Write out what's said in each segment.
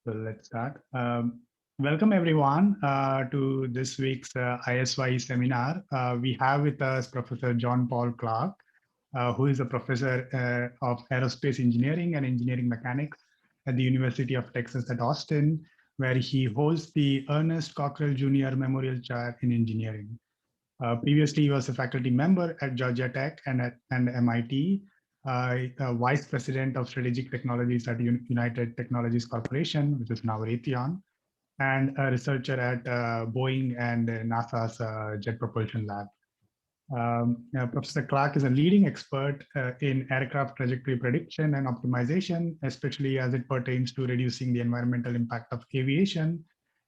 So let's start. Welcome everyone to this week's ISyE seminar. We have with us Professor John Paul Clarke, who is a professor of aerospace engineering and engineering mechanics at the University of Texas at Austin, where he holds the Ernest Cockrell Jr. Memorial Chair in Engineering. Previously, he was a faculty member at Georgia Tech and MIT, Vice President of Strategic Technologies at United Technologies Corporation, which is now Raytheon, and a researcher at Boeing and NASA's Jet Propulsion Lab. Professor Clarke is a leading expert in aircraft trajectory prediction and optimization, especially as it pertains to reducing the environmental impact of aviation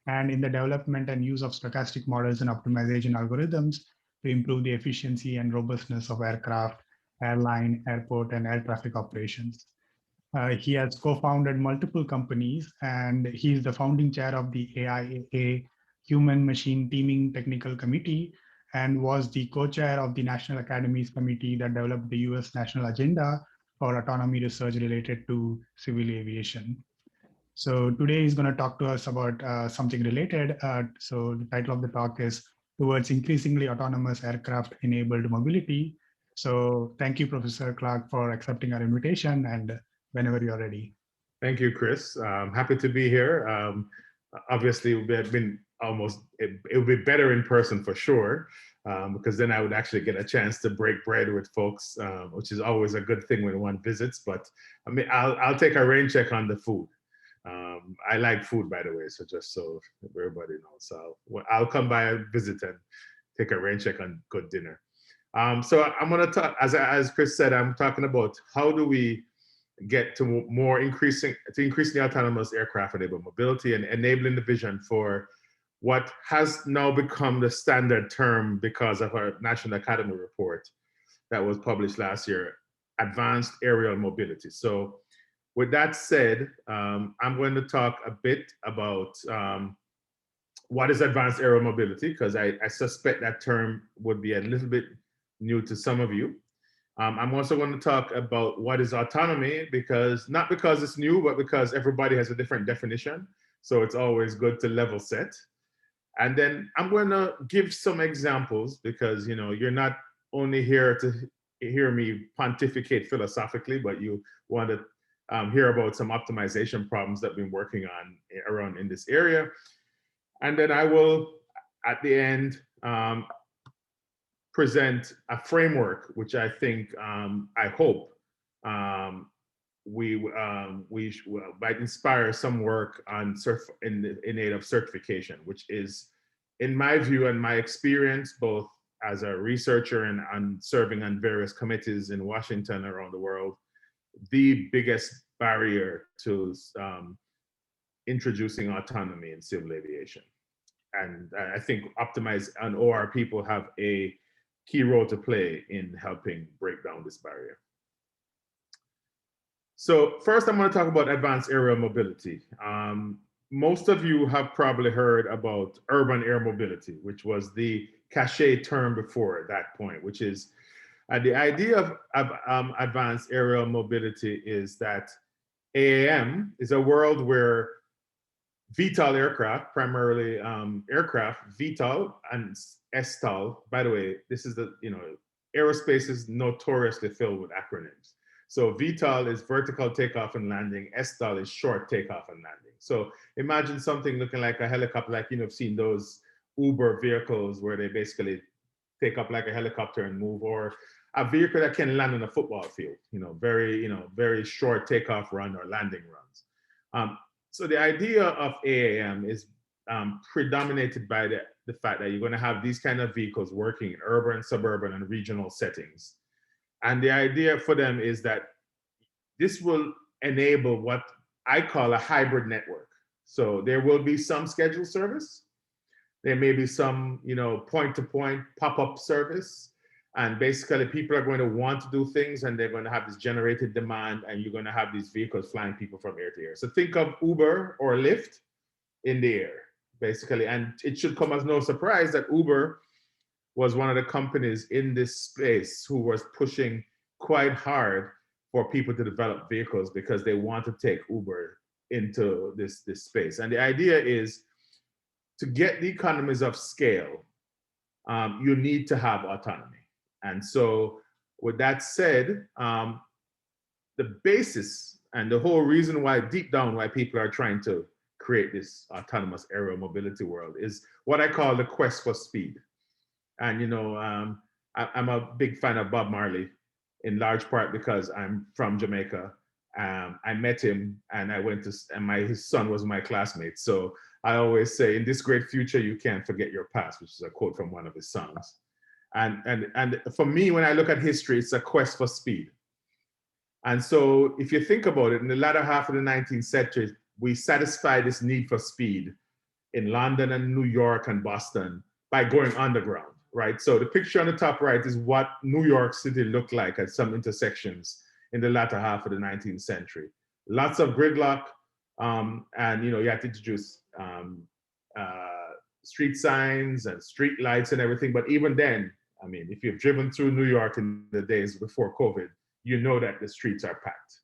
and in the development and use of stochastic models and optimization algorithms to improve the efficiency and robustness of aircraft, airline, airport, and air traffic operations. He has co-founded multiple companies, and he's the founding chair of the AIAA Human Machine Teaming Technical Committee and was the co-chair of the National Academies Committee that developed the US National Agenda for Autonomy Research related to civil aviation. So today he's going to talk to us about something related. So the title of the talk is Towards Increasingly Autonomous Aircraft-Enabled Mobility. So thank you, Professor Clarke, for accepting our invitation, and whenever you're ready. Thank you, Chris. Happy to be here. Obviously, it would be better in person for sure, because then I would actually get a chance to break bread with folks, which is always a good thing when one visits. But I mean, I'll take a rain check on the food. I like food, by the way, so just so everybody knows. So I'll come by and visit and take a rain check on good dinner. So I'm going to talk, as Chris said, I'm talking about how do we get to increasingly autonomous aircraft-enabled mobility and enabling the vision for what has now become the standard term because of our National Academy report that was published last year, advanced aerial mobility. So with that said, I'm going to talk a bit about what is advanced aerial mobility, because I suspect that term would be a little bit new to some of you. I'm also going to talk about what is autonomy, not because it's new, but because everybody has a different definition. So it's always good to level set. And then I'm going to give some examples because, you're not only here to hear me pontificate philosophically, but you want to hear about some optimization problems that I've been working on around in this area. And then I will, at the end, present a framework, which I think, I hope, might inspire some work on in aid of certification, which is, in my view and my experience, both as a researcher and serving on various committees in Washington around the world, the biggest barrier to introducing autonomy in civil aviation. And I think Optimize and OR people have a key role to play in helping break down this barrier. So first, I'm going to talk about advanced aerial mobility. Most of you have probably heard about urban air mobility, which was the cachet term before that point, which is the idea of advanced aerial mobility is that AAM is a world where VTOL aircraft, primarily aircraft, VTOL and STOL, by the way, this is aerospace is notoriously filled with acronyms. So VTOL is vertical takeoff and landing, STOL is short takeoff and landing. So imagine something looking like a helicopter, like you've seen those Uber vehicles where they basically take up like a helicopter and move, or a vehicle that can land on a football field, very short takeoff run or landing runs. So the idea of AAM is predominated by the fact that you're going to have these kind of vehicles working in urban, suburban, and regional settings. And the idea for them is that this will enable what I call a hybrid network. So there will be some scheduled service. There may be some, point-to-point pop-up service. And basically people are going to want to do things and they're going to have this generated demand, and you're going to have these vehicles flying people from air to air. So think of Uber or Lyft in the air, basically. And it should come as no surprise that Uber was one of the companies in this space who was pushing quite hard for people to develop vehicles because they want to take Uber into this space. And the idea is to get the economies of scale, you need to have autonomy. And so with that said, the basis and the whole reason why deep down why people are trying to create this autonomous aerial mobility world is what I call the quest for speed. And I'm a big fan of Bob Marley, in large part because I'm from Jamaica. I met him, and I went to, and his son was my classmate. So I always say, in this great future, you can't forget your past, which is a quote from one of his songs. And for me, when I look at history, it's a quest for speed. And so if you think about it, in the latter half of the 19th century, we satisfied this need for speed in London and New York and Boston by going underground, right? So the picture on the top right is what New York City looked like at some intersections in the latter half of the 19th century. Lots of gridlock, and you had to introduce street signs and street lights and everything. But even then, I mean, if you've driven through New York in the days before COVID, you know that the streets are packed.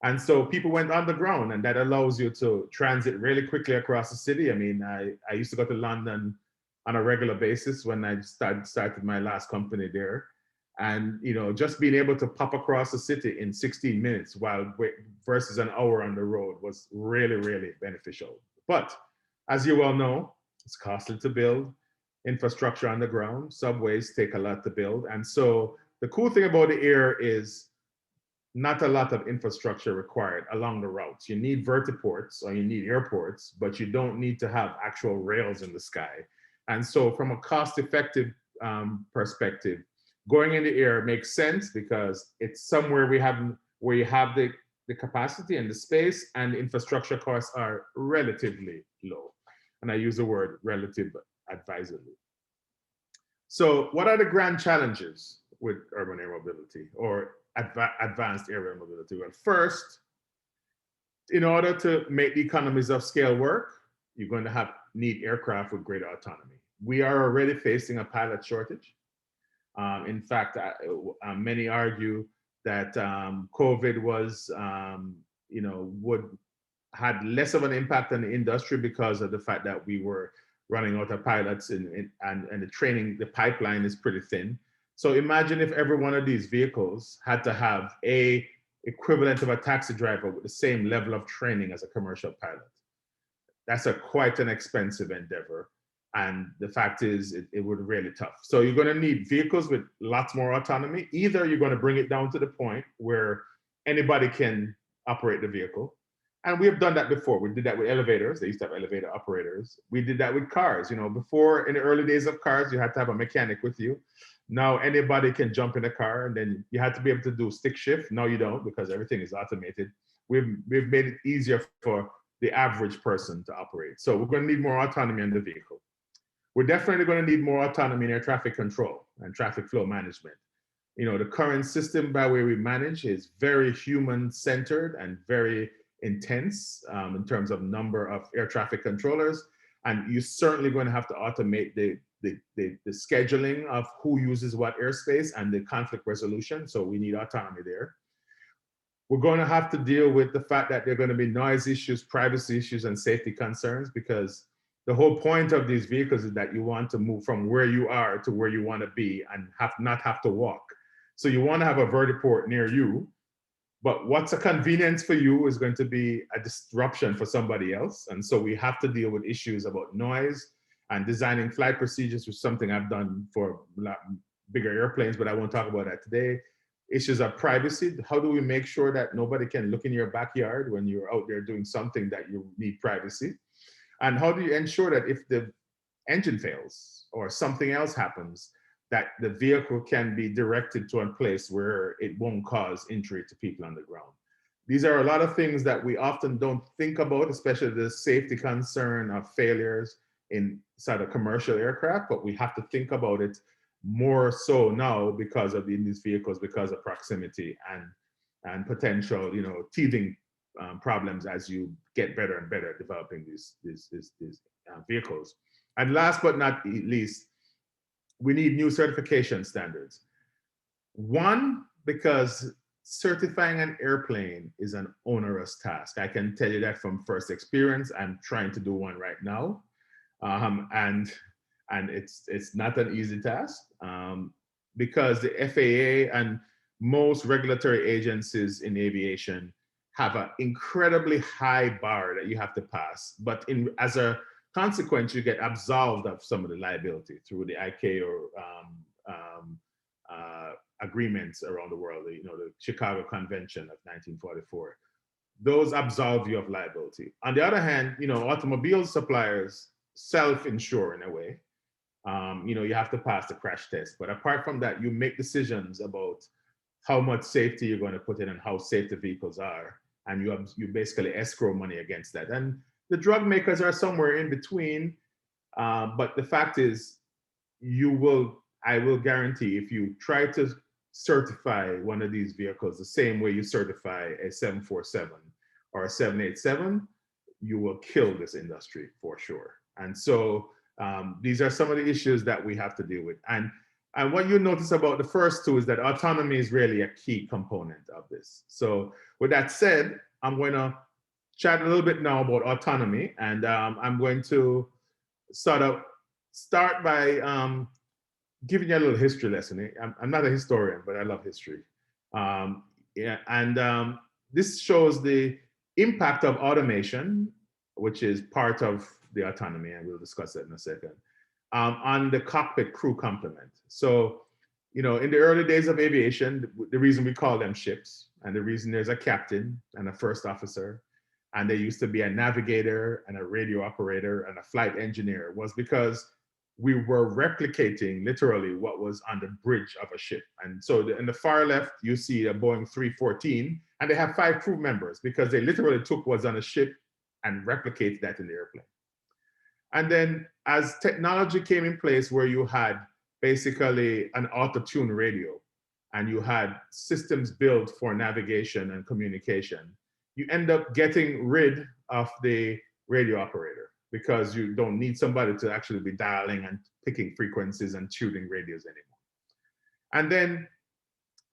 And so people went underground, and that allows you to transit really quickly across the city. I mean, I used to go to London on a regular basis when I started my last company there. And just being able to pop across the city in 16 minutes versus an hour on the road was really, really beneficial. But as you well know, it's costly to build infrastructure on the ground. Subways take a lot to build. And so the cool thing about the air is not a lot of infrastructure required along the routes. You need vertiports or you need airports, but you don't need to have actual rails in the sky. And so from a cost-effective perspective, going in the air makes sense because it's somewhere where you have the capacity and the space, and the infrastructure costs are relatively low. And I use the word relative advisedly. So what are the grand challenges with urban air mobility or advanced aerial mobility? Well, first, in order to make the economies of scale work, you're going to need aircraft with greater autonomy. We are already facing a pilot shortage. In fact, many argue that COVID was, had less of an impact on the industry because of the fact that we were running out of pilots, and the training, the pipeline is pretty thin. So imagine if every one of these vehicles had to have a equivalent of a taxi driver with the same level of training as a commercial pilot. That's quite an expensive endeavor. And the fact is, it would be really tough. So you're going to need vehicles with lots more autonomy. Either you're going to bring it down to the point where anybody can operate the vehicle. And we have done that before. We did that with elevators. They used to have elevator operators. We did that with cars. Before, in the early days of cars, you had to have a mechanic with you. Now anybody can jump in a car, and then you had to be able to do stick shift. Now you don't, because everything is automated. We've made it easier for the average person to operate. So we're going to need more autonomy in the vehicle. We're definitely going to need more autonomy in air traffic control and traffic flow management. The current system by where we manage is very human-centered and very intense in terms of number of air traffic controllers. And you're certainly going to have to automate the scheduling of who uses what airspace and the conflict resolution. So we need autonomy there. We're going to have to deal with the fact that there are going to be noise issues, privacy issues, and safety concerns, because the whole point of these vehicles is that you want to move from where you are to where you want to be and not have to walk. So you want to have a vertiport near you, but what's a convenience for you is going to be a disruption for somebody else. And so we have to deal with issues about noise and designing flight procedures, which is something I've done for bigger airplanes, but I won't talk about that today. Issues of privacy. How do we make sure that nobody can look in your backyard when you're out there doing something that you need privacy? And how do you ensure that if the engine fails or something else happens, that the vehicle can be directed to a place where it won't cause injury to people on the ground? These are a lot of things that we often don't think about, especially the safety concern of failures inside a commercial aircraft, but we have to think about it more so now because of these vehicles, because of proximity and potential, teething problems as you get better and better at developing these vehicles. And last but not least, we need new certification standards. One, because certifying an airplane is an onerous task. I can tell you that from first experience. I'm trying to do one right now. And it's not an easy task, because the FAA and most regulatory agencies in aviation have an incredibly high bar that you have to pass. But as a consequence, you get absolved of some of the liability through the ICAO agreements around the world, the Chicago Convention of 1944. Those absolve you of liability. On the other hand, automobile suppliers self-insure in a way. You have to pass the crash test. But apart from that, you make decisions about how much safety you're going to put in and how safe the vehicles are. And you basically escrow money against that. And the drug makers are somewhere in between. But the fact is, I will guarantee, if you try to certify one of these vehicles the same way you certify a 747 or a 787, you will kill this industry for sure. And so these are some of the issues that we have to deal with. And what you notice about the first two is that autonomy is really a key component of this. So with that said, I'm going to chat a little bit now about autonomy. And I'm going to sort of start by giving you a little history lesson. I'm not a historian, but I love history. This shows the impact of automation, which is part of the autonomy, and we'll discuss that in a second, on the cockpit crew complement. So, in the early days of aviation, the reason we call them ships, and the reason there's a captain and a first officer, and there used to be a navigator and a radio operator and a flight engineer, was because we were replicating literally what was on the bridge of a ship. And so in the far left, you see a Boeing 314, and they have 5 crew members because they literally took what's on a ship and replicated that in the airplane. And then as technology came in place where you had basically an auto-tune radio and you had systems built for navigation and communication, you end up getting rid of the radio operator because you don't need somebody to actually be dialing and picking frequencies and tuning radios anymore. And then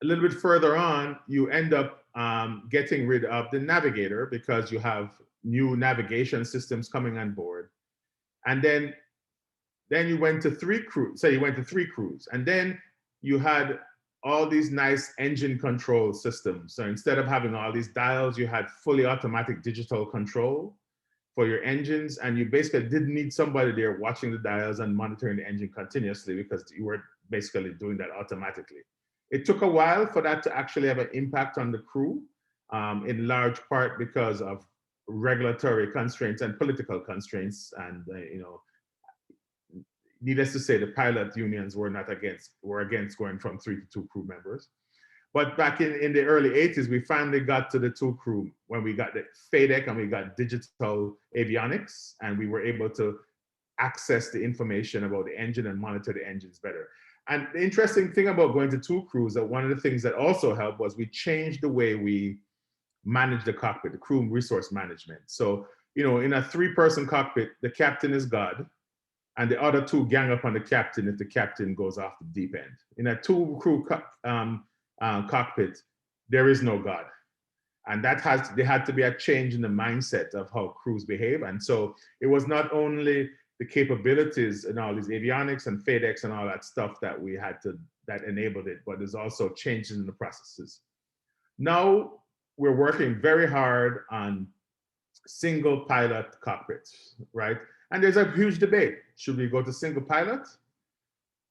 a little bit further on, you end up getting rid of the navigator because you have new navigation systems coming on board. And then you went to 3 crews. So you went to 3 crews. And then you had all these nice engine control systems. So instead of having all these dials, you had fully automatic digital control for your engines. And you basically didn't need somebody there watching the dials and monitoring the engine continuously because you were basically doing that automatically. It took a while for that to actually have an impact on the crew, in large part because of regulatory constraints and political constraints. And, needless to say, the pilot unions were against going from 3 to 2 crew members. But back in the early 80s, we finally got to the 2 crew when we got the FADEC and we got digital avionics, and we were able to access the information about the engine and monitor the engines better. And the interesting thing about going to 2 crews, that one of the things that also helped was we changed the way we manage the cockpit, the crew resource management. So, in a 3-person cockpit, the captain is God, and the other 2 gang up on the captain if the captain goes off the deep end. In a 2-crew cockpit, there is no God. And there had to be a change in the mindset of how crews behave. And so it was not only the capabilities and all these avionics and FADEX and all that stuff that that enabled it, but there's also changes in the processes. Now we're working very hard on single pilot cockpits, right? And there's a huge debate. Should we go to single pilot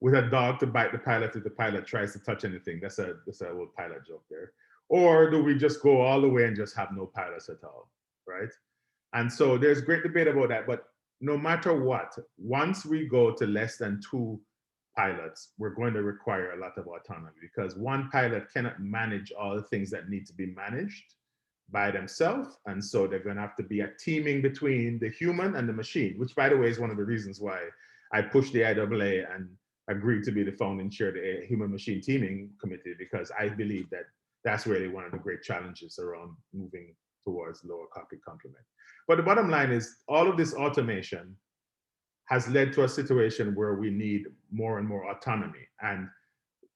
with a dog to bite the pilot if the pilot tries to touch anything? That's a little pilot joke there. Or do we just go all the way and just have no pilots at all, right? And so there's great debate about that. But no matter what, once we go to less than 2 pilots, we're going to require a lot of autonomy because 1 pilot cannot manage all the things that need to be managed by themselves. And so they're going to have to be a teaming between the human and the machine, which, by the way, is one of the reasons why I pushed the IAA and agreed to be the founding chair of the Human Machine Teaming Committee, because I believe that that's really one of the great challenges around moving towards lower cockpit complement. But the bottom line is all of this automation has led to a situation where we need more and more autonomy. And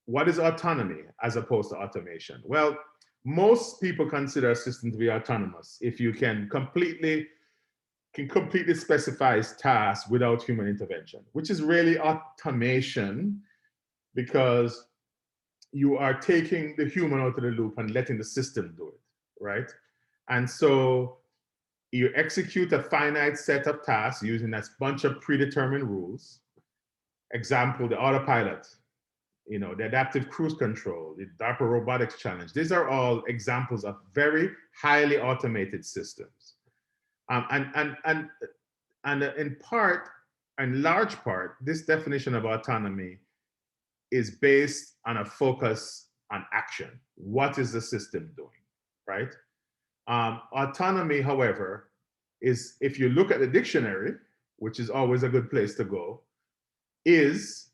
what is autonomy as opposed to automation? Well, Most people consider a system to be autonomous if you can completely specify tasks without human intervention, which is really automation, because you are taking the human out of the loop and letting the system do it, right? And so you execute a finite set of tasks using a bunch of predetermined rules. Example, the autopilot, the adaptive cruise control, the DARPA robotics challenge. These are all examples of very highly automated systems. And in large part, this definition of autonomy is based on a focus on action. What is the system doing, right? Autonomy, however, is, if you look at the dictionary, which is always a good place to go, is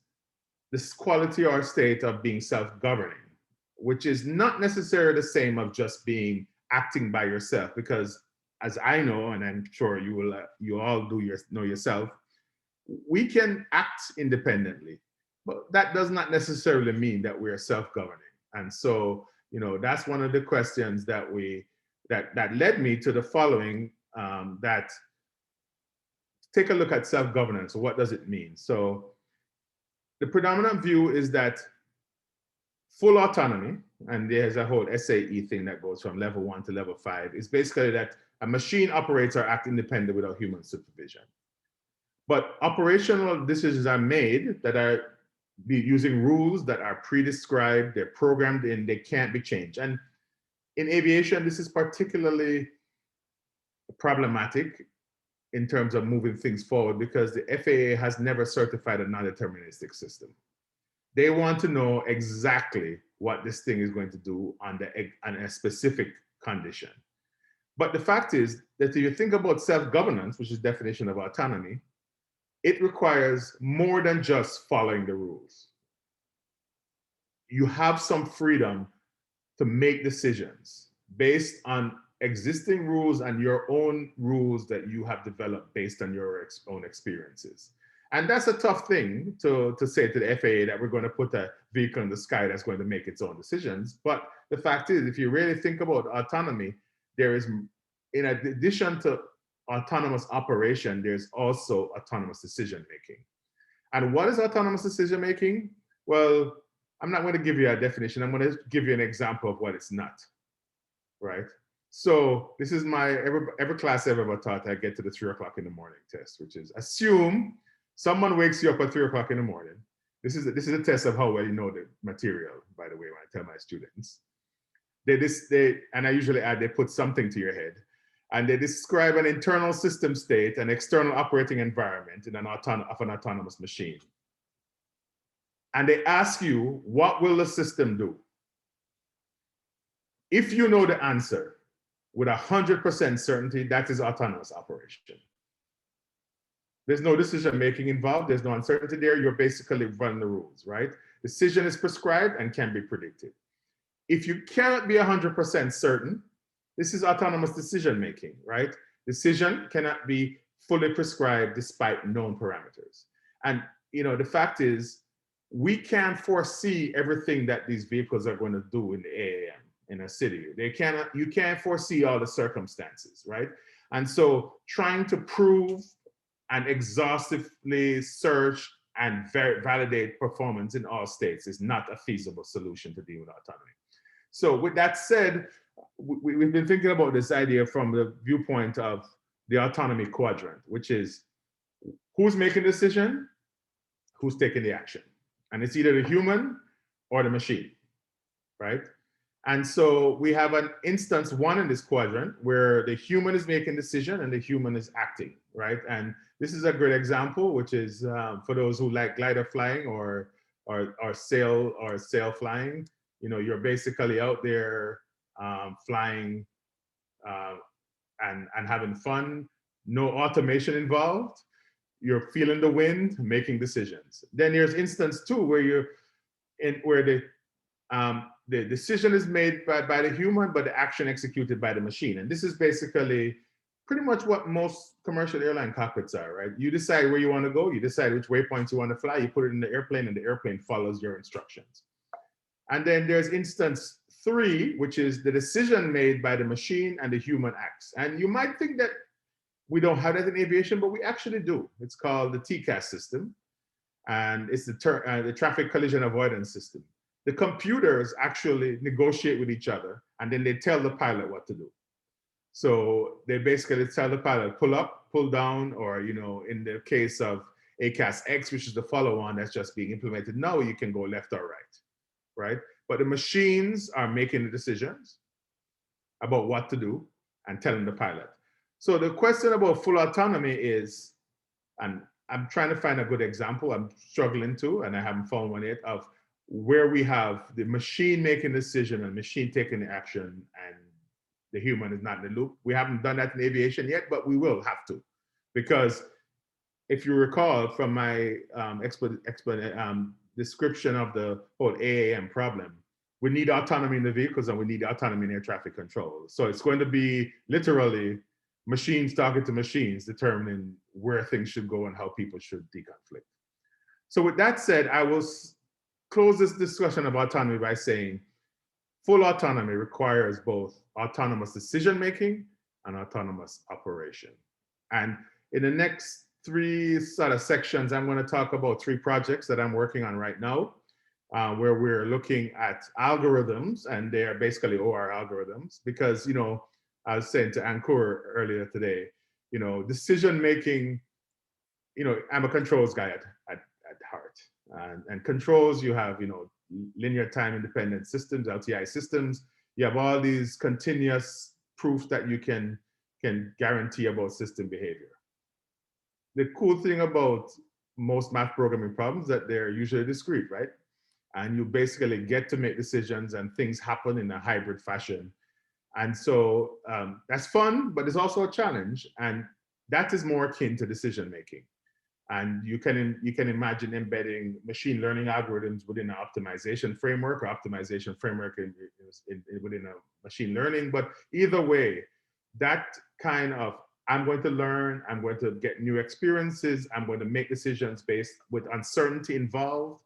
this quality or state of being self-governing, which is not necessarily the same of just being acting by yourself, because as I know, and I'm sure you all know yourself, we can act independently, but that does not necessarily mean that we're self-governing. And so, that's one of the questions that led me to the following, that take a look at self-governance. What does it mean? So the predominant view is that full autonomy, and there's a whole ISyE thing that goes from level 1 to level 5, is basically that a machine operates or acts independently without human supervision. But operational decisions are made that are using rules that are pre-described, they're programmed in, they can't be changed. And in aviation, this is particularly problematic in terms of moving things forward, because the FAA has never certified a non-deterministic system. They want to know exactly what this thing is going to do on a specific condition. But the fact is that if you think about self-governance, which is the definition of autonomy, it requires more than just following the rules. You have some freedom to make decisions based on existing rules and your own rules that you have developed based on your own experiences. And that's a tough thing to say to the FAA, that we're going to put a vehicle in the sky that's going to make its own decisions. But the fact is, if you really think about autonomy, there is, in addition to autonomous operation, there's also autonomous decision making. And what is autonomous decision making? Well, I'm not going to give you a definition. I'm going to give you an example of what it's not, right? So this is my every class I've ever taught. I get to the 3 o'clock in the morning test, which is assume someone wakes you up at 3 o'clock in the morning. This is a test of how well you know the material, by the way, when I tell my students. And I usually add, they put something to your head, and they describe an internal system state, an external operating environment in an autonomous machine. And they ask you, what will the system do? If you know the answer with 100% certainty, that is autonomous operation. There's no decision making involved. There's no uncertainty there. You're basically running the rules, right? Decision is prescribed and can be predicted. If you cannot be 100% certain, this is autonomous decision making, right? Decision cannot be fully prescribed despite known parameters. And the fact is, we can't foresee everything that these vehicles are going to do in the AAM in a city. You can't foresee all the circumstances, right? And so trying to prove and exhaustively search and validate performance in all states is not a feasible solution to deal with autonomy. So with that said, we've been thinking about this idea from the viewpoint of the autonomy quadrant, which is who's making the decision, who's taking the action. And it's either the human or the machine, right? And so we have an instance 1 in this quadrant where the human is making decision and the human is acting, right? And this is a great example, which is for those who like glider flying or sail flying. You're basically out there flying and having fun. No automation involved. You're feeling the wind, making decisions. Then there's instance 2 where the decision is made by the human, but the action executed by the machine. And this is basically pretty much what most commercial airline cockpits are, right? You decide where you want to go, you decide which waypoints you want to fly, you put it in the airplane, and the airplane follows your instructions. And then there's instance 3, which is the decision made by the machine and the human acts. And you might think that we don't have that in aviation, but we actually do. It's called the TCAS system, and it's the traffic collision avoidance system. The computers actually negotiate with each other, and then they tell the pilot what to do. So they basically tell the pilot, pull up, pull down, or, you know, in the case of ACAS X, which is the follow-on that's just being implemented now, you can go left or right, right? But the machines are making the decisions about what to do and telling the pilot. So the question about full autonomy is, and I'm trying to find a good example, I'm struggling to, and I haven't found one yet, of where we have the machine making the decision and machine taking the action and the human is not in the loop. We haven't done that in aviation yet, but we will have to. Because if you recall from my description of the whole AAM problem, we need autonomy in the vehicles and we need autonomy in air traffic control. So it's going to be literally machines talking to machines determining where things should go and how people should deconflict. So with that said, I will close this discussion of autonomy by saying full autonomy requires both autonomous decision-making and autonomous operation. And in the next 3 sort of sections, I'm going to talk about 3 projects that I'm working on right now, where we're looking at algorithms, and they are basically OR algorithms, because, you know, I was saying to Ankur earlier today, you know, decision-making, you know, I'm a controls guy at heart. And controls, you have, you know, linear time independent systems, LTI systems. You have all these continuous proofs that you can guarantee about system behavior. The cool thing about most math programming problems is that they're usually discrete, right? And you basically get to make decisions and things happen in a hybrid fashion. And so that's fun, but it's also a challenge. And that is more akin to decision making. And you can imagine embedding machine learning algorithms within an optimization framework, or optimization framework within a machine learning. But either way, that kind of, I'm going to learn, I'm going to get new experiences, I'm going to make decisions based with uncertainty involved.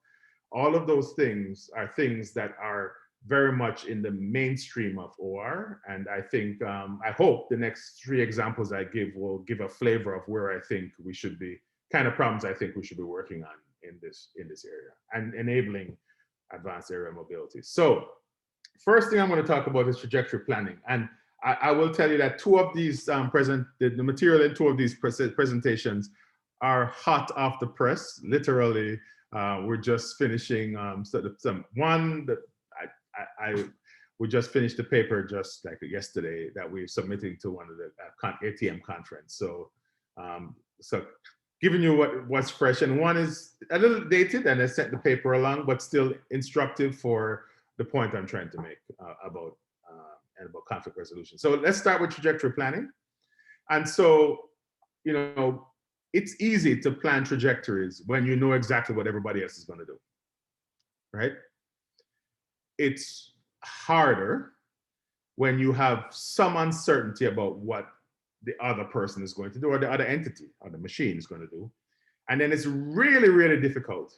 All of those things are things that are very much in the mainstream of OR. And I think, I hope the next 3 examples I give will give a flavor of where I think we should be, kind of problems I think we should be working on in this area and enabling advanced aerial mobility. So first thing I'm going to talk about is trajectory planning. And I will tell you that 2 of these the material in 2 of these presentations are hot off the press. Literally, we're just finishing one that we just finished the paper just like yesterday that we're submitting to one of the ATM conference. So so giving you what's fresh, and one is a little dated and I sent the paper along, but still instructive for the point I'm trying to make about conflict resolution. So let's start with trajectory planning. And so, you know, it's easy to plan trajectories when you know exactly what everybody else is going to do, right? It's harder when you have some uncertainty about what the other person is going to do, or the other entity or the machine is going to do. And then it's really, really difficult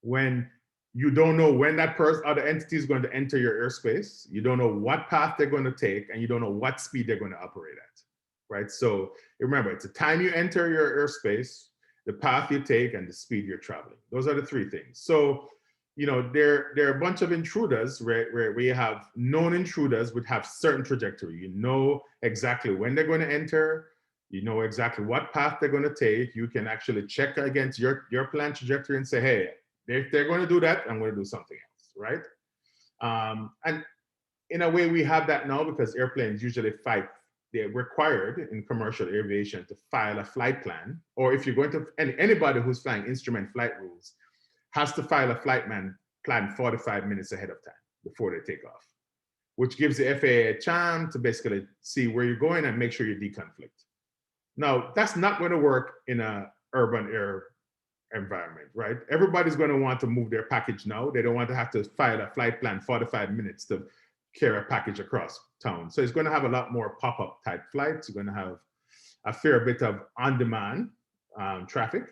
when you don't know when that other entity is going to enter your airspace. You don't know what path they're going to take, and you don't know what speed they're going to operate at, right? So remember, it's the time you enter your airspace, the path you take, and the speed you're traveling. Those are the 3 things. So, you know, there are a bunch of intruders where we have known intruders would have certain trajectory. You know exactly when they're going to enter. You know exactly what path they're going to take. You can actually check against your planned trajectory and say, hey, if they're going to do that, I'm going to do something else, right? And in a way, we have that now because airplanes usually they're required in commercial aviation to file a flight plan, or if you're going to, anybody who's flying instrument flight rules has to file a flight plan 45 minutes ahead of time before they take off, which gives the FAA a chance to basically see where you're going and make sure you deconflict. Now, that's not going to work in an urban air environment, right? Everybody's going to want to move their package now. They don't want to have to file a flight plan 45 minutes to carry a package across town. So it's going to have a lot more pop-up type flights. You're going to have a fair bit of on-demand traffic.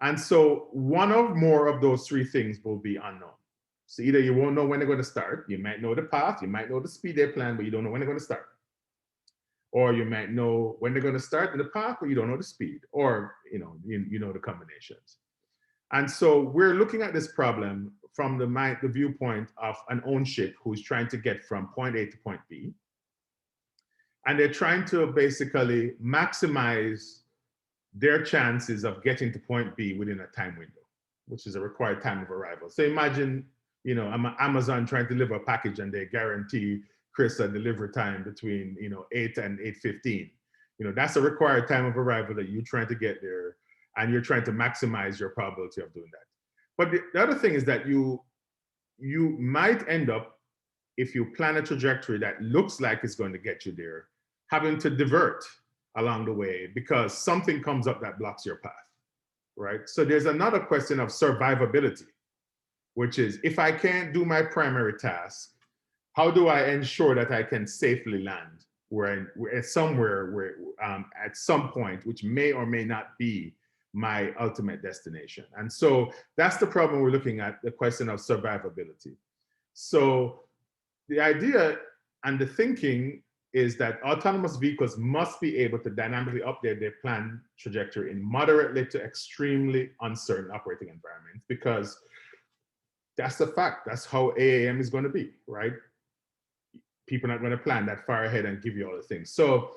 And so one or more of those 3 things will be unknown. So either you won't know when they're going to start, you might know the path, you might know the speed they plan, but you don't know when they're going to start. Or you might know when they're going to start in the path, but you don't know the speed, or you know the combinations. And so we're looking at this problem from the viewpoint of an ownership who's trying to get from point A to point B. And they're trying to basically maximize their chances of getting to point B within a time window, which is a required time of arrival. So imagine, Amazon trying to deliver a package and they guarantee Chris a delivery time between 8 and 8:15. That's a required time of arrival that you're trying to get there, and you're trying to maximize your probability of doing that. But the other thing is that you might end up, if you plan a trajectory that looks like it's going to get you there, having to divert along the way because something comes up that blocks your path, right? So there's another question of survivability, which is, if I can't do my primary task, how do I ensure that I can safely land somewhere where at some point, which may or may not be my ultimate destination? And so that's the problem we're looking at, the question of survivability. So the idea and the thinking is that autonomous vehicles must be able to dynamically update their planned trajectory in moderately to extremely uncertain operating environments, because that's the fact. That's how AAM is going to be, right? People are not going to plan that far ahead and give you all the things. So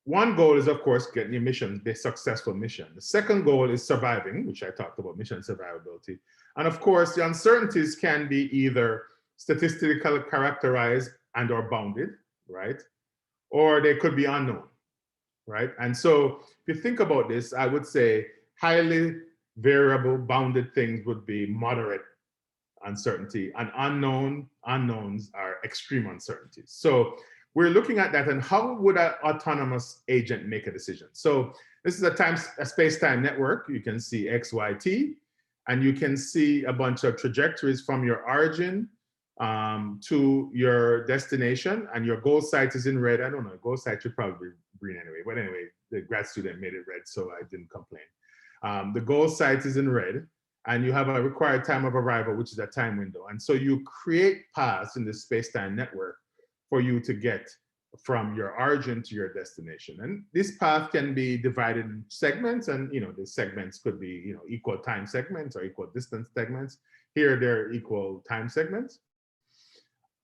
one goal is, of course, getting your mission, the successful mission. The second goal is surviving, which I talked about, mission survivability. And of course, the uncertainties can be either statistically characterized and or bounded, right? Or they could be unknown, right? And so if you think about this, I would say highly variable bounded things would be moderate uncertainty, and unknowns are extreme uncertainties. So we're looking at that, and how would an autonomous agent make a decision? So this is a space-time network. You can see X, Y, T, and you can see a bunch of trajectories from your origin to your destination, and your goal site is in red. I don't know, goal site should probably be green anyway, but anyway, the grad student made it red, so I didn't complain. The goal site is in red, and you have a required time of arrival, which is a time window. And so you create paths in this space-time network for you to get from your origin to your destination. And this path can be divided in segments, and the segments could be equal time segments or equal distance segments. Here they're equal time segments.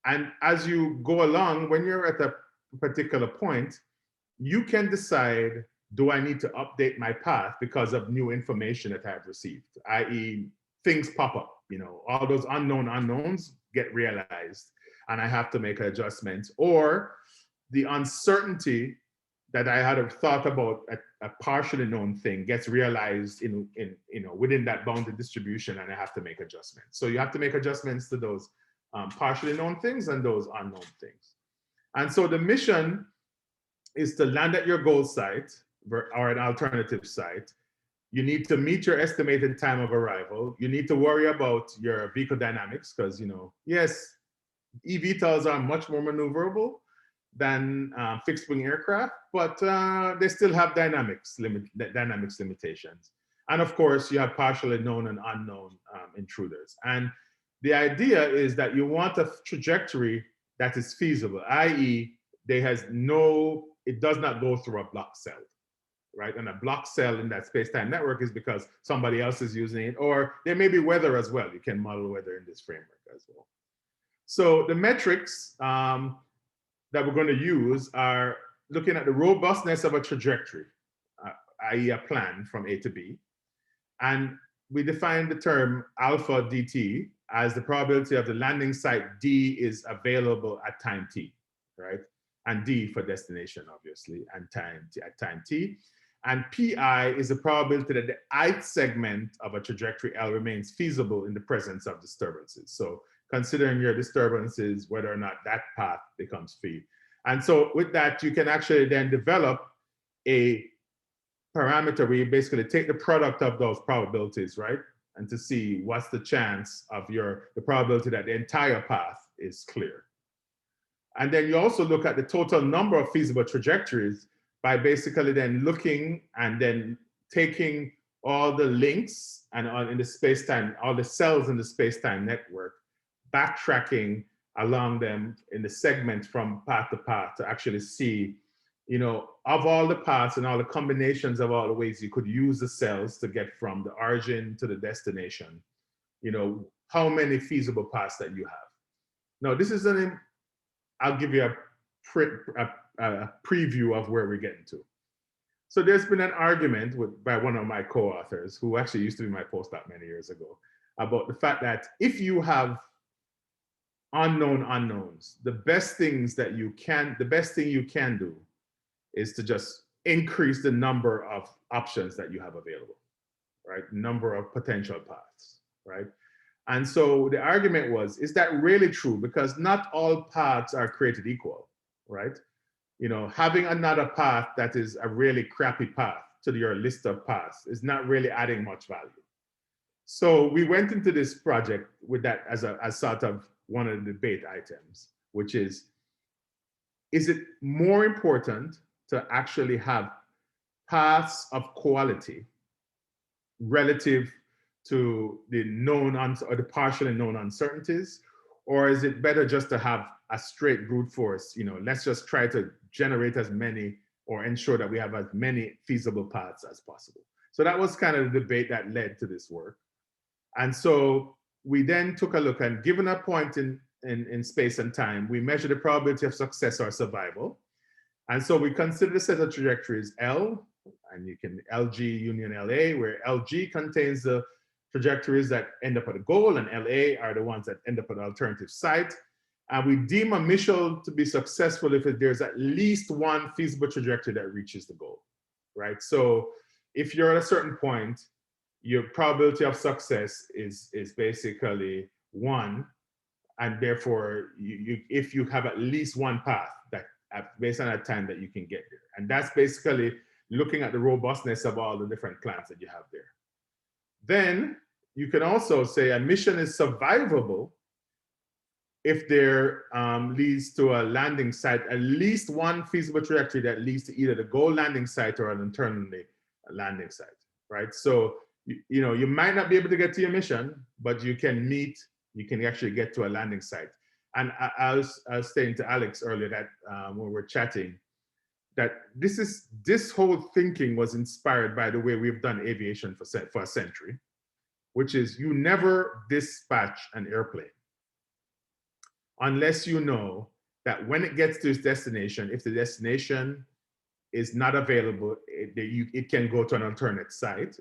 And as you go along, when you're at a particular point, you can decide, do I need to update my path because of new information that I've received? I.e., things pop up, all those unknowns get realized, and I have to make adjustments. Or the uncertainty that I had thought about a partially known thing gets realized within that bounded distribution, and I have to make adjustments. So you have to make adjustments to those partially known things and those unknown things. And so the mission is to land at your goal site or an alternative site. You need to meet your estimated time of arrival. You need to worry about your vehicle dynamics because, yes, eVTOLs are much more maneuverable than fixed-wing aircraft, but they still have dynamics limitations. And of course, you have partially known and unknown intruders. And the idea is that you want a trajectory that is feasible, i.e., it does not go through a block cell, right? And a block cell in that space-time network is because somebody else is using it, or there may be weather as well. You can model weather in this framework as well. So the metrics that we're going to use are looking at the robustness of a trajectory, i.e. a plan from A to B. And we define the term alpha dt as the probability of the landing site D is available at time t, right? And D for destination, obviously, and at time t. And pi is the probability that the ith segment of a trajectory L remains feasible in the presence of disturbances. So considering your disturbances, whether or not that path becomes free. And so with that, you can actually then develop a parameter where you basically take the product of those probabilities, right? And to see what's the chance of the probability that the entire path is clear. And then you also look at the total number of feasible trajectories by basically then looking and then taking all the links and in the space-time, all the cells in the space-time network, backtracking along them in the segment from path to path to actually see, you know, of all the paths and all the combinations of all the ways you could use the cells to get from the origin to the destination, you know, how many feasible paths that you have. Now, this is I'll give you a preview of where we're getting to. So there's been an argument by one of my co-authors, who actually used to be my postdoc many years ago, about the fact that if you have unknown unknowns, the best thing you can do is to just increase the number of options that you have available, right? Number of potential paths, right? And so the argument was, is that really true? Because not all paths are created equal, right? You know, having another path that is a really crappy path to your list of paths is not really adding much value. So we went into this project with that as sort of one of the debate items, which is it more important to actually have paths of quality relative to the known or the partially known uncertainties, or is it better just to have a straight brute force? You know, let's just try to generate as many or ensure that we have as many feasible paths as possible. So that was kind of the debate that led to this work. And so we then took a look, and given a point in space and time, we measure the probability of success or survival. And so we consider a set of trajectories L, and you can LG union LA, where LG contains the trajectories that end up at a goal, and LA are the ones that end up at an alternative site. And we deem a mission to be successful if there's at least one feasible trajectory that reaches the goal, right? So if you're at a certain point, your probability of success is basically 1, and therefore, if you have at least one path that based on that time that you can get there. And that's basically looking at the robustness of all the different plans that you have there. Then you can also say a mission is survivable if there leads to a landing site, at least one feasible trajectory that leads to either the goal landing site or an internally landing site, right? So, you know, you might not be able to get to your mission, but you can actually get to a landing site. And I was saying to Alex earlier that when we were chatting, that this whole thinking was inspired by the way we've done aviation for a century, which is you never dispatch an airplane unless you know that when it gets to its destination, if the destination is not available, it can go to an alternate site.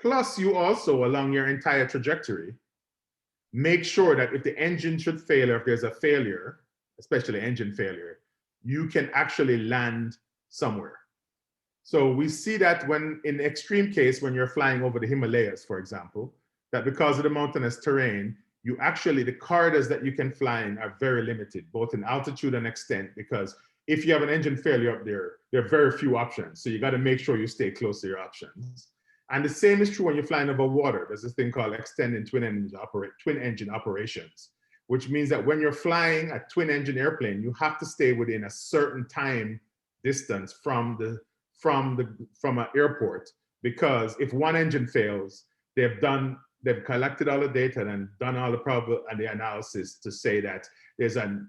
Plus, you also, along your entire trajectory, make sure that if the engine should fail, or if there's a failure, especially engine failure, you can actually land somewhere. So we see that when, in extreme case, when you're flying over the Himalayas, for example, that because of the mountainous terrain, the corridors that you can fly in are very limited, both in altitude and extent, because if you have an engine failure up there, there are very few options. So you got to make sure you stay close to your options. And the same is true when you're flying over water. There's this thing called extended twin engine operations, which means that when you're flying a twin engine airplane, you have to stay within a certain time distance from an airport, because if one engine fails, they've collected all the data and done all the analysis to say that there's a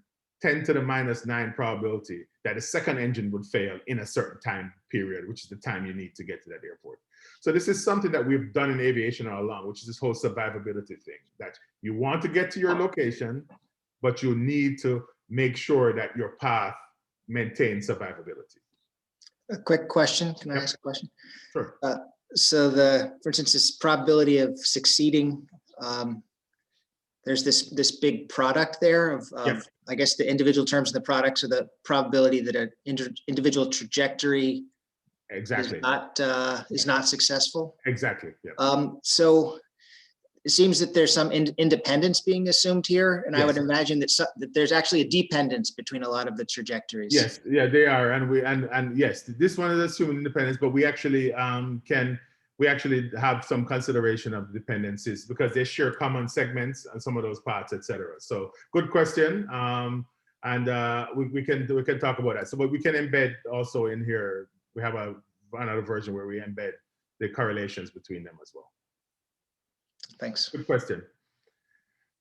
10 to the minus 9 probability that a second engine would fail in a certain time period, which is the time you need to get to that airport. So this is something that we've done in aviation all along, which is this whole survivability thing, that you want to get to your location, but you need to make sure that your path maintains survivability. A quick question. Can I ask a question? Sure. So for instance, this probability of succeeding, there's this big product there of Yep. I guess the individual terms of the product, so the probability that an individual trajectory Exactly. is not successful. Exactly. Yeah. So it seems that there's some independence being assumed here, and Yes. I would imagine that there's actually a dependence between a lot of the trajectories. Yes, yeah, they are, and yes, this one is assuming independence, but we actually have some consideration of dependencies because they share common segments and some of those parts, etc. So good question, and we can talk about that. So, but we can embed also in here. We have another version where we embed the correlations between them as well. Thanks. Good question.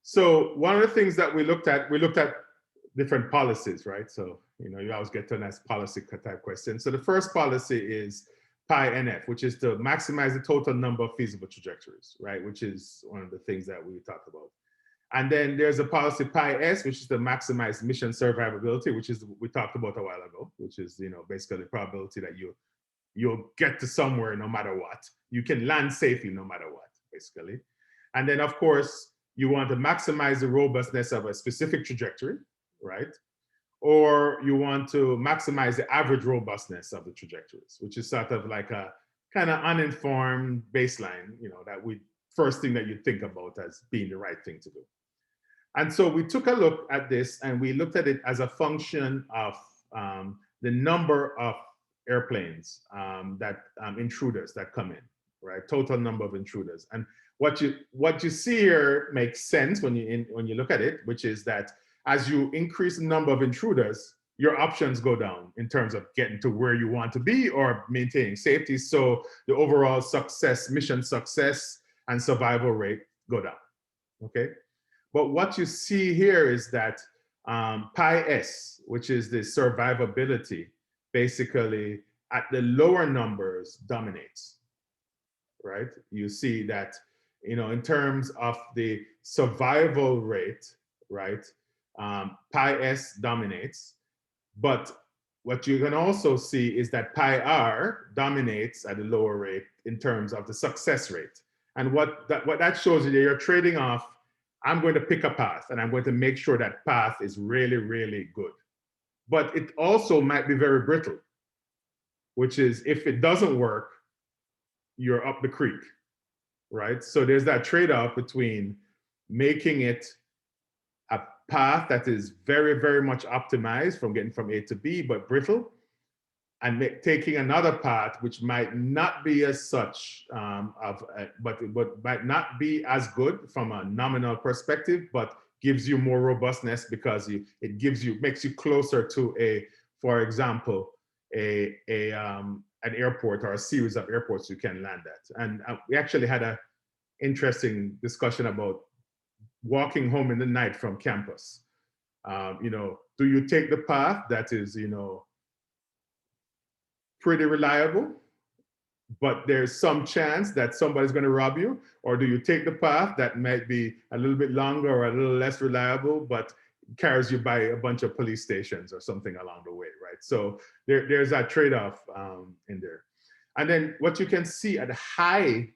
So one of the things that we looked at different policies, right? So, you always get to a nice policy type question. So the first policy is PI-NF, which is to maximize the total number of feasible trajectories, right? Which is one of the things that we talked about. And then there's a policy PI-S, which is to maximize mission survivability, which is we talked about a while ago, which is, basically the probability that you'll get to somewhere no matter what. You can land safely no matter what, basically. And then, of course, you want to maximize the robustness of a specific trajectory, right? Or you want to maximize the average robustness of the trajectories, which is sort of like a kind of uninformed baseline, first thing that you think about as being the right thing to do. And so we took a look at this and we looked at it as a function of the number of airplanes intruders that come in, right? Total number of intruders. And what you see here makes sense when you look at it, which is that as you increase the number of intruders, your options go down in terms of getting to where you want to be or maintaining safety. So the overall success, mission success and survival rate go down, okay? But what you see here is that PI-S, which is the survivability, basically at the lower numbers dominates, right? You see that, in terms of the survival rate, right? PI-S dominates, but what you can also see is that PI-R dominates at a lower rate in terms of the success rate. And what that shows you, you're trading off, I'm going to pick a path and I'm going to make sure that path is really, really good. But it also might be very brittle, which is if it doesn't work, you're up the creek, right? So there's that trade-off between making it a path that is very, very much optimized from getting from A to B, but brittle, and taking another path which might not be as such, but might not be as good from a nominal perspective, but gives you more robustness because it makes you closer to for example, an airport or a series of airports you can land at. And we actually had an interesting discussion about walking home in the night from campus. Do you take the path that is, pretty reliable, but there's some chance that somebody's going to rob you? Or do you take the path that might be a little bit longer or a little less reliable, but carries you by a bunch of police stations or something along the way, right? So there's that trade-off in there. And then what you can see at high